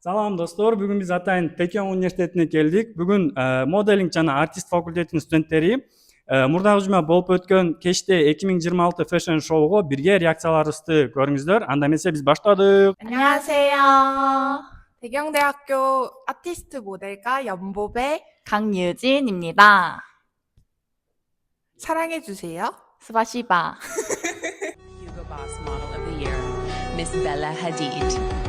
Салам достор, бүгүн биз Атайын Текyon университетине келдик. Бүгүн моделинг жана артист факультетинин студенттери мурдагы жума болуп өткөн кечте 2026 Fashion Show'го бирге реакцияларыбызды көрүңүздөр. Анда эмесе биз баштадык. 안녕하세요. 대경대학교 아티스트 모델과 연보배 강유진입니다. 사랑해주세요. 스바시바. Hugo Boss Model of the Year, Miss Bella Hadid.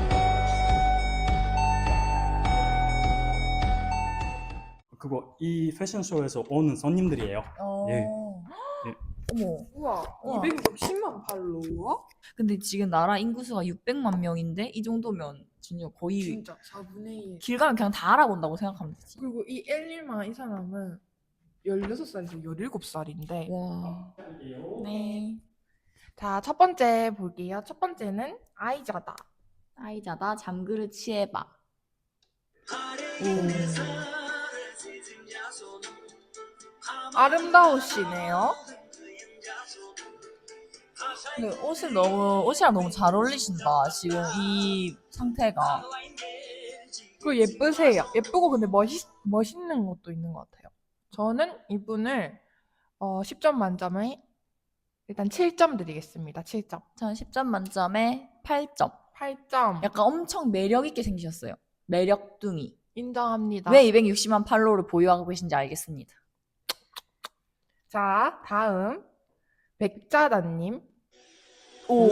그거 이 패션쇼에서 오는 손님들이에요. 예. 어머. 우와, 우와. 260만 팔로워? 근데 지금 나라 인구수가 600만 명인데 이 정도면 진짜 거의 진짜 4분의 1. 길 가면 그냥 다 알아본다고 생각하면 되지. 그리고 이 엘리마 이 사람은 16살에서 17살인데. 와. 네. 자, 첫 번째 볼게요. 첫 번째는 아이자다. 아이자다 잠그릇 치에바. 아름다우시네요. 근데 옷이랑 너무 잘 어울리신다. 지금 이 상태가. 그리고 예쁘세요. 예쁘고 근데 멋있는 것도 있는 것 같아요. 저는 이분을 10점 만점에 일단 7점 드리겠습니다. 7점. 전 10점 만점에 8점. 8점. 약간 엄청 매력 있게 생기셨어요. 매력둥이. 인정합니다. 왜 260만 팔로우를 보유하고 계신지 알겠습니다. 자, 다음 백자다님. 오.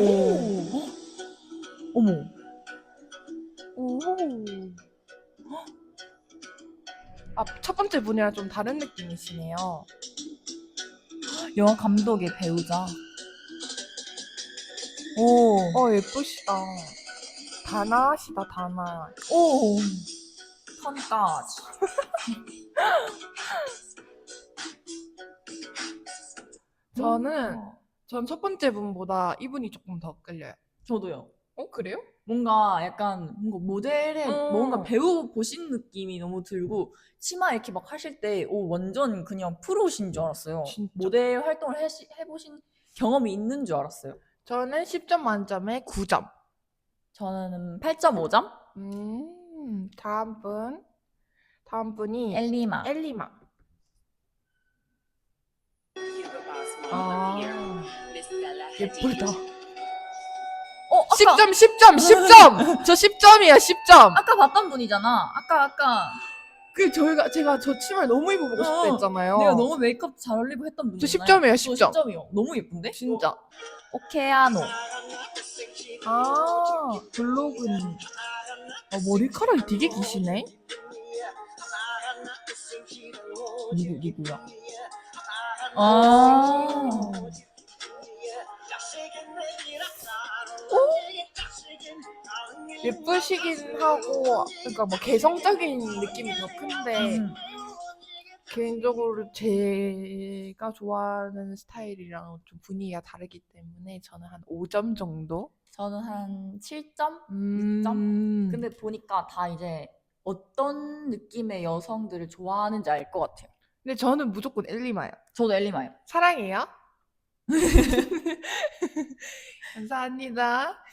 어머. 오. 첫 번째 분이랑 좀 다른 느낌이시네요. 영화 감독의 배우자. 오. 예쁘시다. 다나시다, 다나. 오. 턴까지. 전 첫 번째 분보다 이분이 조금 더 끌려요. 저도요. 그래요? 뭔가 약간 모델의 뭔가 배우 보신 느낌이 너무 들고 치마 이렇게 막 하실 때 완전 그냥 프로신 줄 알았어요. 진짜? 모델 활동을 해보신 경험이 있는 줄 알았어요. 저는 10점 만점에 9점. 저는 8.5점? 다음 분이 엘리마. 엘리마. Hugo Boss Model of the Year, Miss Bella Hadid. 예쁘다. 아까 10점! 저 10점이에요, 10점! 아까 봤던 분이잖아. 아까 제가 저 치마를 너무 입어보고 싶다 했잖아요. 내가 너무 메이크업 잘 어울리고 했던 분이잖아요. 저 10점이에요, 10점. 10점이요. 너무 예쁜데? 진짜. 오케아노. 블로그는. 머리카락이 되게 기시네? 누구야? 예쁘시긴 하고, 그러니까 뭐 개성적인 느낌이 더 큰데, 개인적으로 제가 좋아하는 스타일이랑 좀 분위기가 다르기 때문에 저는 한 5점 정도? 저는 한 7점? 6점? 근데 보니까 다 이제 어떤 느낌의 여성들을 좋아하는지 알 것 같아요. 근데 저는 무조건 엘리마요. 저도 엘리마요. 사랑해요. 감사합니다.